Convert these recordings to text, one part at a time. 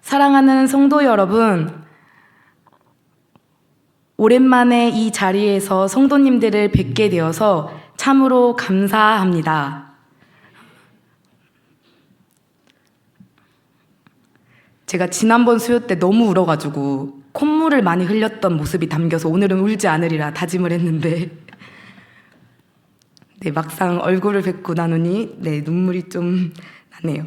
사랑하는 성도 여러분, 오랜만에 이 자리에서 성도님들을 뵙게 되어서 참으로 감사합니다. 제가 지난번 수요 때 너무 울어가지고 콧물을 많이 흘렸던 모습이 담겨서 오늘은 울지 않으리라 다짐을 했는데 막상 얼굴을 뵙고 나누니 눈물이 좀 나네요.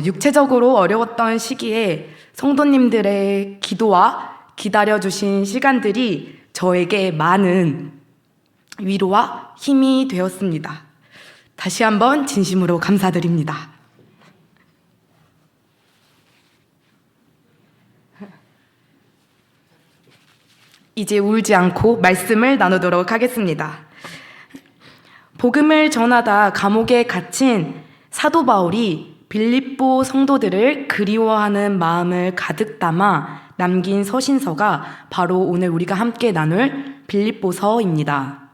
육체적으로 어려웠던 시기에 성도님들의 기도와 기다려주신 시간들이 저에게 많은 위로와 힘이 되었습니다. 다시 한번 진심으로 감사드립니다. 이제 울지 않고 말씀을 나누도록 하겠습니다. 복음을 전하다 감옥에 갇힌 사도 바울이 빌립보 성도들을 그리워하는 마음을 가득 담아 남긴 서신서가 바로 오늘 우리가 함께 나눌 빌립보서입니다.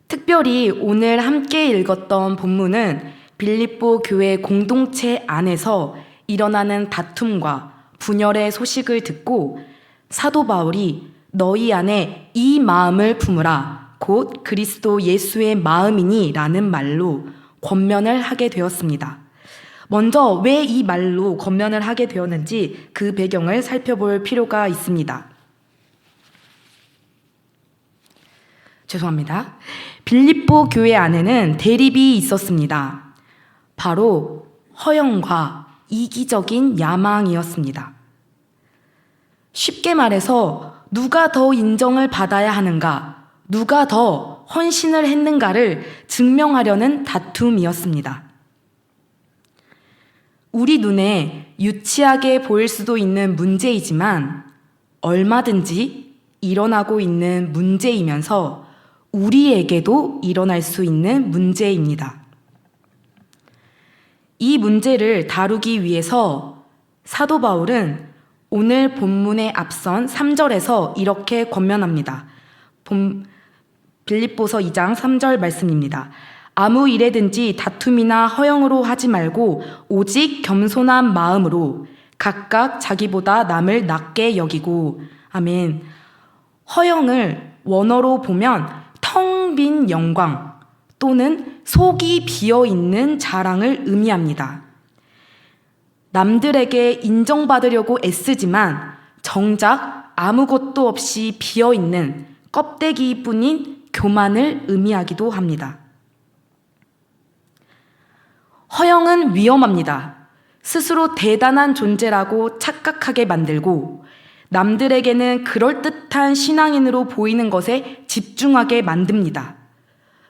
특별히 오늘 함께 읽었던 본문은 빌립보 교회 공동체 안에서 일어나는 다툼과 분열의 소식을 듣고 사도 바울이 너희 안에 이 마음을 품으라 곧 그리스도 예수의 마음이니 라는 말로 권면을 하게 되었습니다. 먼저 왜 이 말로 권면을 하게 되었는지 그 배경을 살펴볼 필요가 있습니다. 죄송합니다. 빌립보 교회 안에는 대립이 있었습니다. 바로 허영과 이기적인 야망이었습니다. 쉽게 말해서 누가 더 인정을 받아야 하는가, 누가 더 헌신을 했는가를 증명하려는 다툼이었습니다. 우리 눈에 유치하게 보일 수도 있는 문제이지만 얼마든지 일어나고 있는 문제이면서 우리에게도 일어날 수 있는 문제입니다. 이 문제를 다루기 위해서 사도 바울은 오늘 본문에 앞선 3절에서 이렇게 권면합니다. 빌립보서 2장 3절 말씀입니다. 아무 일에든지 다툼이나 허영으로 하지 말고 오직 겸손한 마음으로 각각 자기보다 남을 낮게 여기고. 아멘. 허영을 원어로 보면 텅 빈 영광 또는 속이 비어있는 자랑을 의미합니다. 남들에게 인정받으려고 애쓰지만 정작 아무것도 없이 비어있는 껍데기뿐인 교만을 의미하기도 합니다. 허영은 위험합니다. 스스로 대단한 존재라고 착각하게 만들고 남들에게는 그럴듯한 신앙인으로 보이는 것에 집중하게 만듭니다.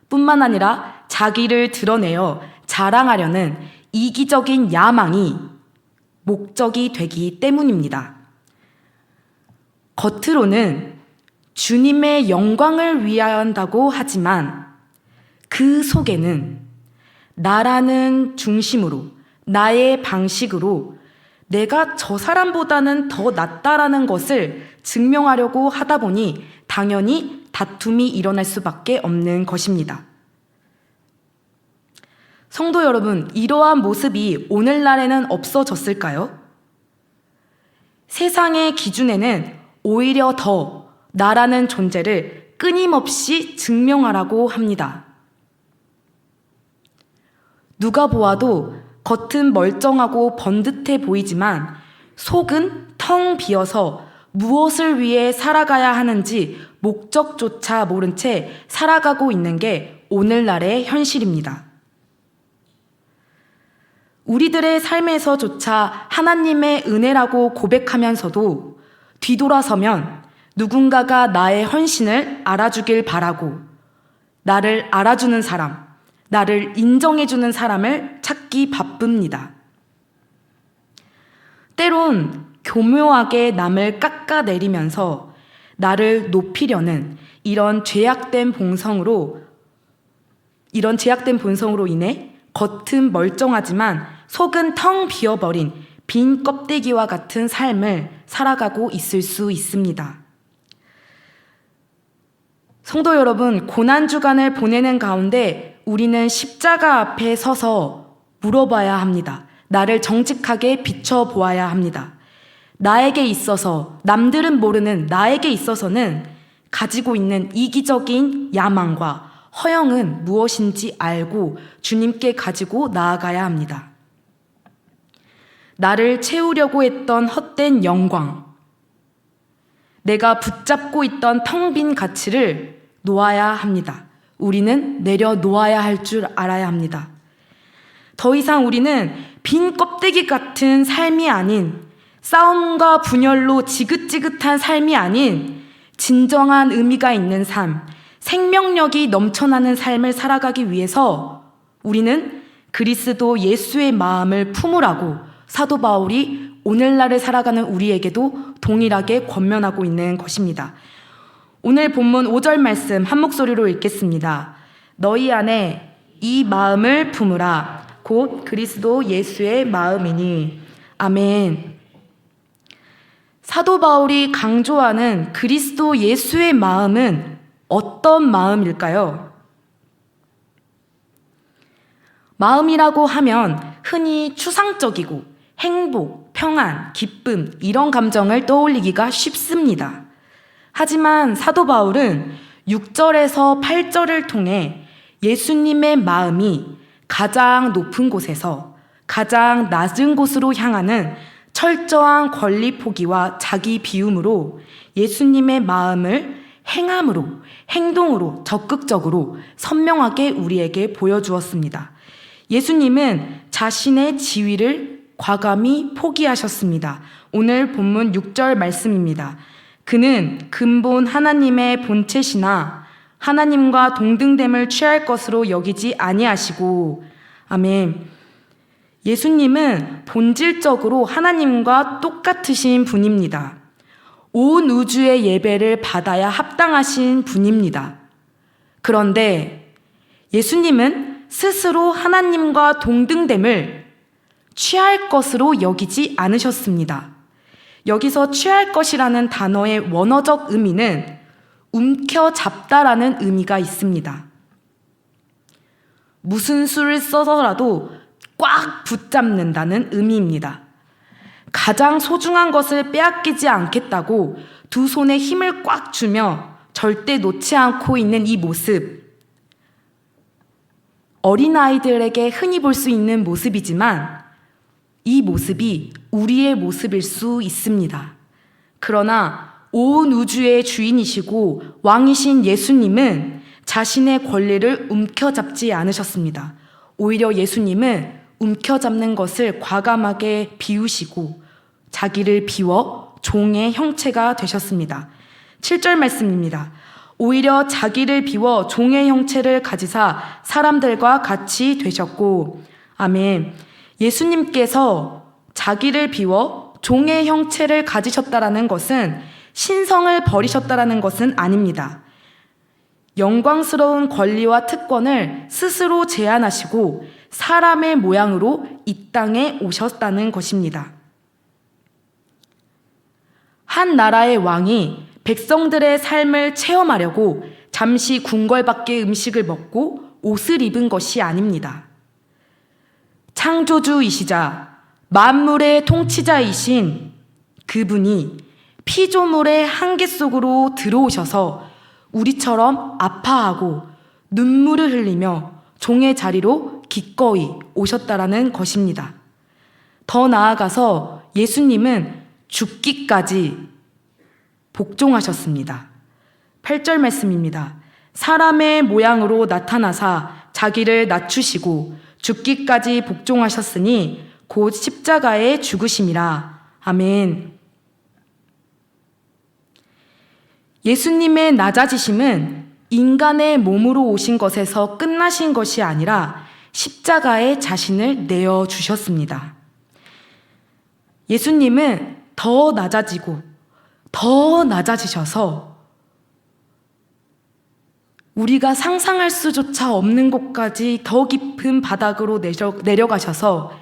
뿐만 아니라 자기를 드러내어 자랑하려는 이기적인 야망이 목적이 되기 때문입니다. 겉으로는 주님의 영광을 위하여 한다고 하지만 그 속에는 나라는 중심으로, 나의 방식으로 내가 저 사람보다는 더 낫다라는 것을 증명하려고 하다 보니 당연히 다툼이 일어날 수밖에 없는 것입니다. 성도 여러분, 이러한 모습이 오늘날에는 없어졌을까요? 세상의 기준에는 오히려 더 나라는 존재를 끊임없이 증명하라고 합니다. 누가 보아도 겉은 멀쩡하고 번듯해 보이지만 속은 텅 비어서 무엇을 위해 살아가야 하는지 목적조차 모른 채 살아가고 있는 게 오늘날의 현실입니다. 우리들의 삶에서조차 하나님의 은혜라고 고백하면서도 뒤돌아서면 누군가가 나의 헌신을 알아주길 바라고 나를 알아주는 사람, 나를 인정해주는 사람을 찾기 바쁩니다. 때론 교묘하게 남을 깎아내리면서 나를 높이려는 이런 죄악된 본성으로 인해 겉은 멀쩡하지만 속은 텅 비어버린 빈 껍데기와 같은 삶을 살아가고 있을 수 있습니다. 성도 여러분, 고난주간을 보내는 가운데 우리는 십자가 앞에 서서 물어봐야 합니다. 나를 정직하게 비춰보아야 합니다. 나에게 있어서, 남들은 모르는 나에게 있어서는 가지고 있는 이기적인 야망과 허영은 무엇인지 알고 주님께 가지고 나아가야 합니다. 나를 채우려고 했던 헛된 영광, 내가 붙잡고 있던 텅 빈 가치를 놓아야 합니다. 우리는 내려놓아야 할 줄 알아야 합니다. 더 이상 우리는 빈 껍데기 같은 삶이 아닌, 싸움과 분열로 지긋지긋한 삶이 아닌 진정한 의미가 있는 삶, 생명력이 넘쳐나는 삶을 살아가기 위해서 우리는 그리스도 예수의 마음을 품으라고 사도 바울이 오늘날을 살아가는 우리에게도 동일하게 권면하고 있는 것입니다. 오늘 본문 5절 말씀 한 목소리로 읽겠습니다. 너희 안에 이 마음을 품으라. 곧 그리스도 예수의 마음이니. 아멘. 사도 바울이 강조하는 그리스도 예수의 마음은 어떤 마음일까요? 마음이라고 하면 흔히 추상적이고 행복, 평안, 기쁨 이런 감정을 떠올리기가 쉽습니다. 하지만 사도 바울은 6절에서 8절을 통해 예수님의 마음이 가장 높은 곳에서 가장 낮은 곳으로 향하는 철저한 권리 포기와 자기 비움으로 예수님의 마음을 행함으로, 행동으로 적극적으로 선명하게 우리에게 보여주었습니다. 예수님은 자신의 지위를 과감히 포기하셨습니다. 오늘 본문 6절 말씀입니다. 그는 근본 하나님의 본체시나 하나님과 동등됨을 취할 것으로 여기지 아니하시고. 아멘. 예수님은 본질적으로 하나님과 똑같으신 분입니다. 온 우주의 예배를 받아야 합당하신 분입니다. 그런데 예수님은 스스로 하나님과 동등됨을 취할 것으로 여기지 않으셨습니다. 여기서 취할 것이라는 단어의 원어적 의미는 움켜잡다라는 의미가 있습니다. 무슨 수를 써서라도 꽉 붙잡는다는 의미입니다. 가장 소중한 것을 빼앗기지 않겠다고 두 손에 힘을 꽉 주며 절대 놓지 않고 있는 이 모습, 어린아이들에게 흔히 볼 수 있는 모습이지만 이 모습이 우리의 모습일 수 있습니다. 그러나 온 우주의 주인이시고 왕이신 예수님은 자신의 권리를 움켜잡지 않으셨습니다. 오히려 예수님은 움켜잡는 것을 과감하게 비우시고 자기를 비워 종의 형체가 되셨습니다. 7절 말씀입니다. 오히려 자기를 비워 종의 형체를 가지사 사람들과 같이 되셨고. 아멘. 예수님께서 자기를 비워 종의 형체를 가지셨다라는 것은 신성을 버리셨다라는 것은 아닙니다. 영광스러운 권리와 특권을 스스로 제한하시고 사람의 모양으로 이 땅에 오셨다는 것입니다. 한 나라의 왕이 백성들의 삶을 체험하려고 잠시 궁궐밖의 음식을 먹고 옷을 입은 것이 아닙니다. 창조주이시자 만물의 통치자이신 그분이 피조물의 한계 속으로 들어오셔서 우리처럼 아파하고 눈물을 흘리며 종의 자리로 기꺼이 오셨다라는 것입니다. 더 나아가서 예수님은 죽기까지 복종하셨습니다. 8절 말씀입니다. 사람의 모양으로 나타나사 자기를 낮추시고 죽기까지 복종하셨으니 곧 십자가에 죽으심이라. 아멘. 예수님의 낮아지심은 인간의 몸으로 오신 것에서 끝나신 것이 아니라 십자가에 자신을 내어주셨습니다. 예수님은 더 낮아지고 더 낮아지셔서 우리가 상상할 수조차 없는 곳까지 더 깊은 바닥으로 내려가셔서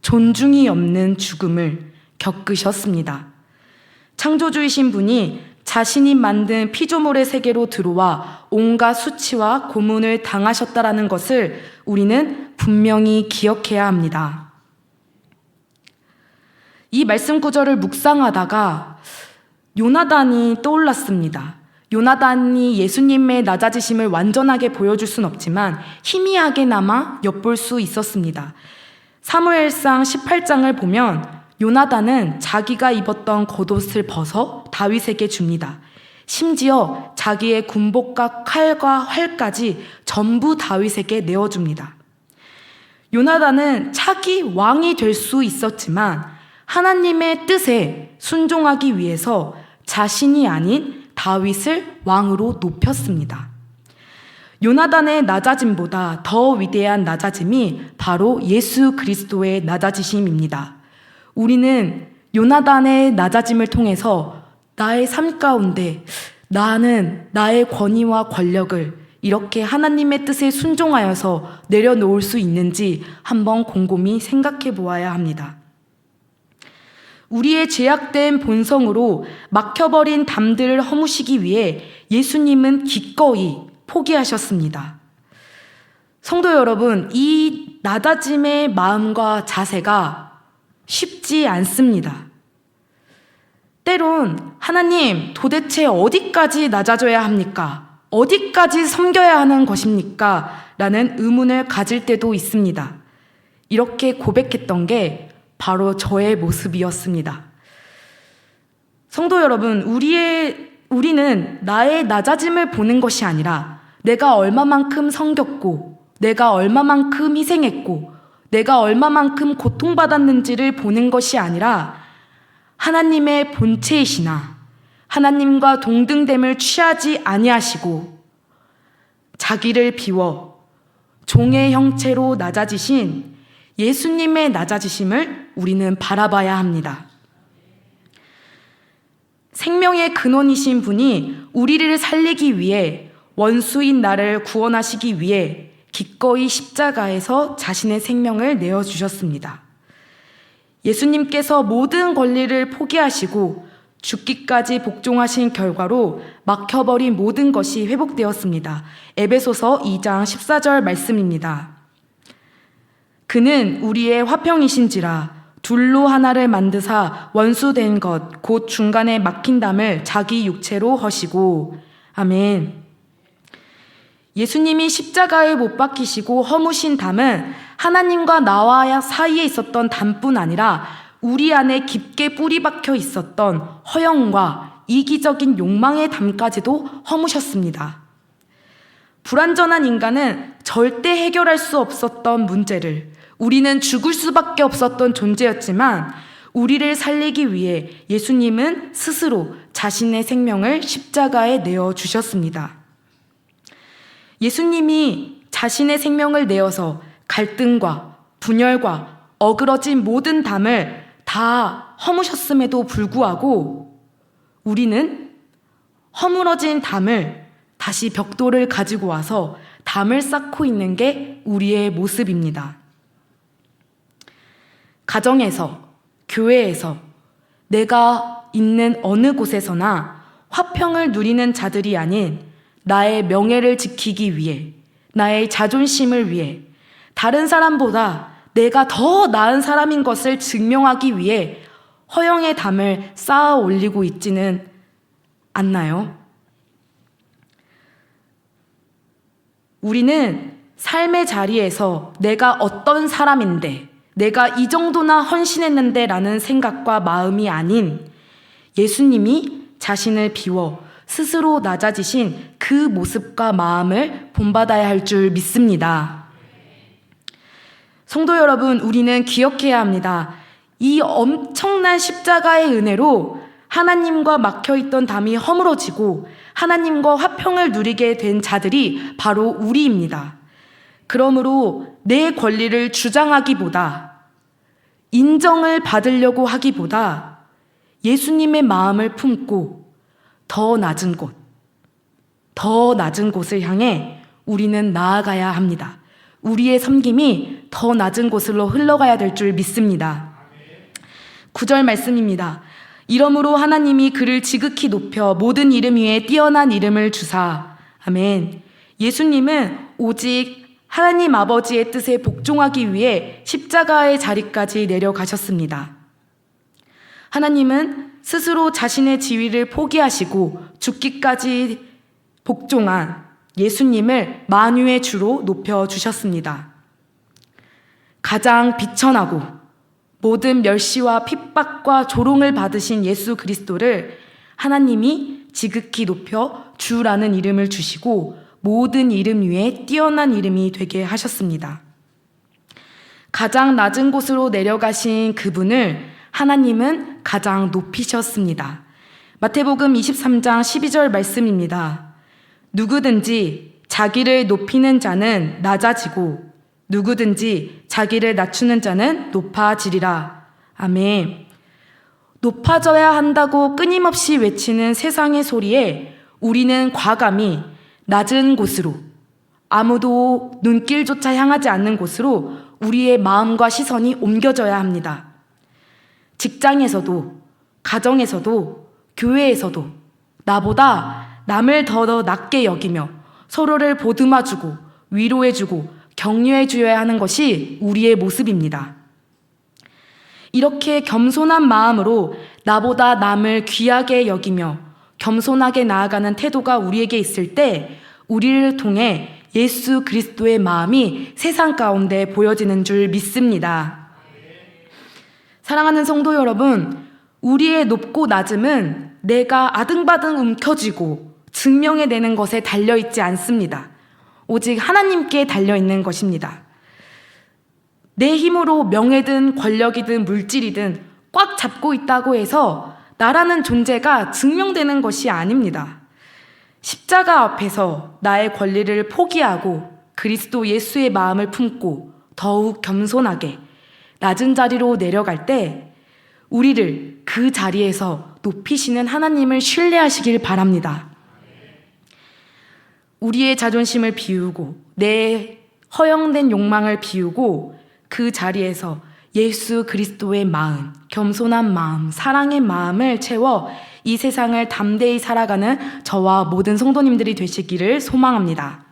존중이 없는 죽음을 겪으셨습니다. 창조주이신 분이 자신이 만든 피조물의 세계로 들어와 온갖 수치와 고문을 당하셨다라는 것을 우리는 분명히 기억해야 합니다. 이 말씀 구절을 묵상하다가 요나단이 떠올랐습니다. 요나단이 예수님의 낮아지심을 완전하게 보여줄 순 없지만 희미하게나마 엿볼 수 있었습니다. 사무엘상 18장을 보면 요나단은 자기가 입었던 겉옷을 벗어 다윗에게 줍니다. 심지어 자기의 군복과 칼과 활까지 전부 다윗에게 내어줍니다. 요나단은 차기 왕이 될 수 있었지만 하나님의 뜻에 순종하기 위해서 자신이 아닌 다윗을 왕으로 높였습니다. 요나단의 낮아짐보다 더 위대한 낮아짐이 바로 예수 그리스도의 낮아지심입니다. 우리는 요나단의 낮아짐을 통해서 나의 삶 가운데 나는 나의 권위와 권력을 이렇게 하나님의 뜻에 순종하여서 내려놓을 수 있는지 한번 곰곰이 생각해 보아야 합니다. 우리의 죄악된 본성으로 막혀버린 담들을 허무시기 위해 예수님은 기꺼이 포기하셨습니다. 성도 여러분, 이 낮아짐의 마음과 자세가 쉽지 않습니다. 때론 하나님 도대체 어디까지 낮아져야 합니까? 어디까지 섬겨야 하는 것입니까? 라는 의문을 가질 때도 있습니다. 이렇게 고백했던 게 바로 저의 모습이었습니다. 성도 여러분, 우리는 나의 낮아짐을 보는 것이 아니라 내가 얼마만큼 섬겼고 내가 얼마만큼 희생했고 내가 얼마만큼 고통받았는지를 보는 것이 아니라 하나님의 본체이시나 하나님과 동등됨을 취하지 아니하시고 자기를 비워 종의 형체로 낮아지신 예수님의 낮아지심을 우리는 바라봐야 합니다. 생명의 근원이신 분이 우리를 살리기 위해 원수인 나를 구원하시기 위해 기꺼이 십자가에서 자신의 생명을 내어주셨습니다. 예수님께서 모든 권리를 포기하시고 죽기까지 복종하신 결과로 막혀버린 모든 것이 회복되었습니다. 에베소서 2장 14절 말씀입니다. 그는 우리의 화평이신지라 둘로 하나를 만드사 원수된 것 곧 중간에 막힌 담을 자기 육체로 허시고. 아멘. 예수님이 십자가에 못 박히시고 허무신 담은 하나님과 나와 사이에 있었던 담뿐 아니라 우리 안에 깊게 뿌리 박혀 있었던 허영과 이기적인 욕망의 담까지도 허무셨습니다. 불완전한 인간은 절대 해결할 수 없었던 문제를 우리는 죽을 수밖에 없었던 존재였지만 우리를 살리기 위해 예수님은 스스로 자신의 생명을 십자가에 내어주셨습니다. 예수님이 자신의 생명을 내어서 갈등과 분열과 어그러진 모든 담을 다 허무셨음에도 불구하고 우리는 허물어진 담을 다시 벽돌을 가지고 와서 담을 쌓고 있는 게 우리의 모습입니다. 가정에서, 교회에서, 내가 있는 어느 곳에서나 화평을 누리는 자들이 아닌 나의 명예를 지키기 위해, 나의 자존심을 위해, 다른 사람보다 내가 더 나은 사람인 것을 증명하기 위해 허영의 담을 쌓아 올리고 있지는 않나요? 우리는 삶의 자리에서 내가 어떤 사람인데, 내가 이 정도나 헌신했는데 라는 생각과 마음이 아닌 예수님이 자신을 비워 스스로 낮아지신 그 모습과 마음을 본받아야 할 줄 믿습니다. 성도 여러분, 우리는 기억해야 합니다. 이 엄청난 십자가의 은혜로 하나님과 막혀있던 담이 허물어지고 하나님과 화평을 누리게 된 자들이 바로 우리입니다. 그러므로 내 권리를 주장하기보다 인정을 받으려고 하기보다 예수님의 마음을 품고 더 낮은 곳을 향해 우리는 나아가야 합니다. 우리의 섬김이 더 낮은 곳으로 흘러가야 될 줄 믿습니다. 9절 말씀입니다. 이러므로 하나님이 그를 지극히 높여 모든 이름 위에 뛰어난 이름을 주사. 아멘. 예수님은 오직 하나님 아버지의 뜻에 복종하기 위해 십자가의 자리까지 내려가셨습니다. 하나님은 스스로 자신의 지위를 포기하시고 죽기까지 복종한 예수님을 만유의 주로 높여주셨습니다. 가장 비천하고 모든 멸시와 핍박과 조롱을 받으신 예수 그리스도를 하나님이 지극히 높여 주라는 이름을 주시고 모든 이름 위에 뛰어난 이름이 되게 하셨습니다. 가장 낮은 곳으로 내려가신 그분을 하나님은 가장 높이셨습니다. 마태복음 23장 12절 말씀입니다. 누구든지 자기를 높이는 자는 낮아지고 누구든지 자기를 낮추는 자는 높아지리라. 아멘. 높아져야 한다고 끊임없이 외치는 세상의 소리에 우리는 과감히 낮은 곳으로, 아무도 눈길조차 향하지 않는 곳으로 우리의 마음과 시선이 옮겨져야 합니다. 직장에서도, 가정에서도, 교회에서도 나보다 남을 더 낮게 여기며 서로를 보듬어주고 위로해주고 격려해줘야 하는 것이 우리의 모습입니다. 이렇게 겸손한 마음으로 나보다 남을 귀하게 여기며 겸손하게 나아가는 태도가 우리에게 있을 때 우리를 통해 예수 그리스도의 마음이 세상 가운데 보여지는 줄 믿습니다. 사랑하는 성도 여러분, 우리의 높고 낮음은 내가 아등바등 움켜쥐고 증명해내는 것에 달려있지 않습니다. 오직 하나님께 달려있는 것입니다. 내 힘으로 명예든 권력이든 물질이든 꽉 잡고 있다고 해서 나라는 존재가 증명되는 것이 아닙니다. 십자가 앞에서 나의 권리를 포기하고 그리스도 예수의 마음을 품고 더욱 겸손하게 낮은 자리로 내려갈 때 우리를 그 자리에서 높이시는 하나님을 신뢰하시길 바랍니다. 우리의 자존심을 비우고 내 허영된 욕망을 비우고 그 자리에서 예수 그리스도의 마음, 겸손한 마음, 사랑의 마음을 채워 이 세상을 담대히 살아가는 저와 모든 성도님들이 되시기를 소망합니다.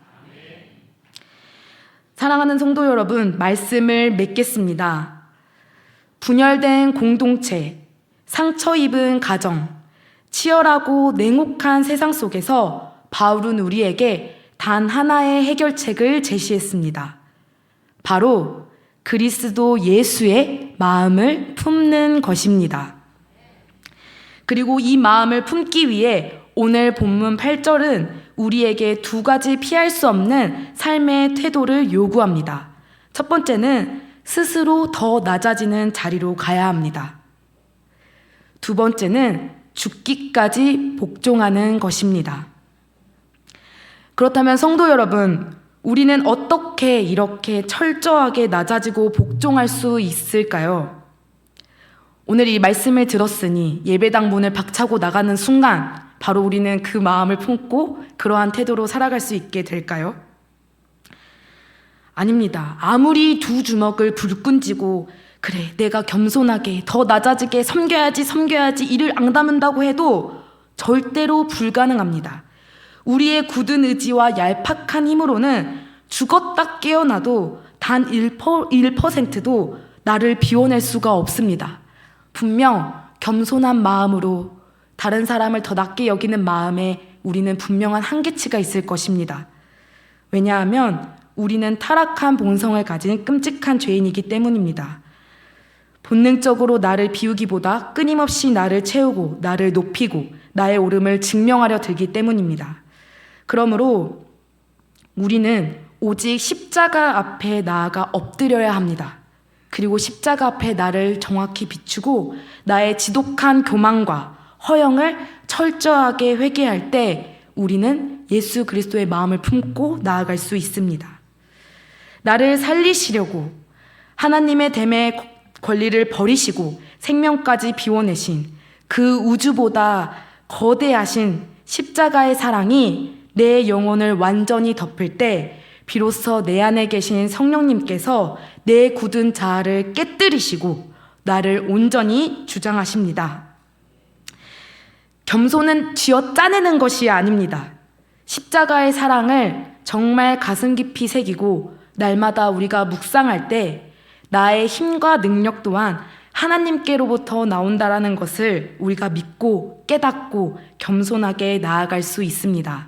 사랑하는 성도 여러분, 말씀을 맺겠습니다. 분열된 공동체, 상처 입은 가정, 치열하고 냉혹한 세상 속에서 바울은 우리에게 단 하나의 해결책을 제시했습니다. 바로 그리스도 예수의 마음을 품는 것입니다. 그리고 이 마음을 품기 위해 오늘 본문 8절은 우리에게 두 가지 피할 수 없는 삶의 태도를 요구합니다. 첫 번째는 스스로 더 낮아지는 자리로 가야 합니다. 두 번째는 죽기까지 복종하는 것입니다. 그렇다면 성도 여러분, 우리는 어떻게 이렇게 철저하게 낮아지고 복종할 수 있을까요? 오늘 이 말씀을 들었으니 예배당 문을 박차고 나가는 순간 바로 우리는 그 마음을 품고 그러한 태도로 살아갈 수 있게 될까요? 아닙니다. 아무리 두 주먹을 불끈 쥐고 그래 내가 겸손하게 더 낮아지게 섬겨야지 이를 앙다문다고 해도 절대로 불가능합니다. 우리의 굳은 의지와 얄팍한 힘으로는 죽었다 깨어나도 단 1%도 나를 비워낼 수가 없습니다. 분명 겸손한 마음으로 다른 사람을 더 낮게 여기는 마음에 우리는 분명한 한계치가 있을 것입니다. 왜냐하면 우리는 타락한 본성을 가진 끔찍한 죄인이기 때문입니다. 본능적으로 나를 비우기보다 끊임없이 나를 채우고 나를 높이고 나의 옳음을 증명하려 들기 때문입니다. 그러므로 우리는 오직 십자가 앞에 나아가 엎드려야 합니다. 그리고 십자가 앞에 나를 정확히 비추고 나의 지독한 교만과 허영을 철저하게 회개할 때 우리는 예수 그리스도의 마음을 품고 나아갈 수 있습니다. 나를 살리시려고 하나님의 됨의 권리를 버리시고 생명까지 비워내신 그 우주보다 거대하신 십자가의 사랑이 내 영혼을 완전히 덮을 때 비로소 내 안에 계신 성령님께서 내 굳은 자아를 깨뜨리시고 나를 온전히 주장하십니다. 겸손은 쥐어 짜내는 것이 아닙니다. 십자가의 사랑을 정말 가슴 깊이 새기고 날마다 우리가 묵상할 때 나의 힘과 능력 또한 하나님께로부터 나온다라는 것을 우리가 믿고 깨닫고 겸손하게 나아갈 수 있습니다.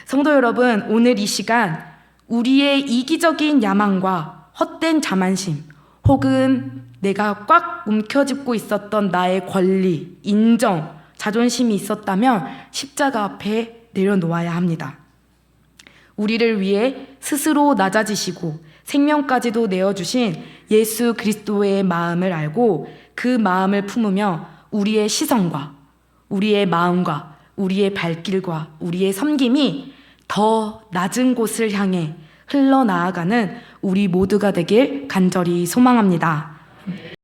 성도 여러분, 오늘 이 시간 우리의 이기적인 야망과 헛된 자만심 혹은 내가 꽉 움켜쥐고 있었던 나의 권리, 인정, 자존심이 있었다면 십자가 앞에 내려놓아야 합니다. 우리를 위해 스스로 낮아지시고 생명까지도 내어주신 예수 그리스도의 마음을 알고 그 마음을 품으며 우리의 시선과 우리의 마음과 우리의 발길과 우리의 섬김이 더 낮은 곳을 향해 흘러나아가는 우리 모두가 되길 간절히 소망합니다.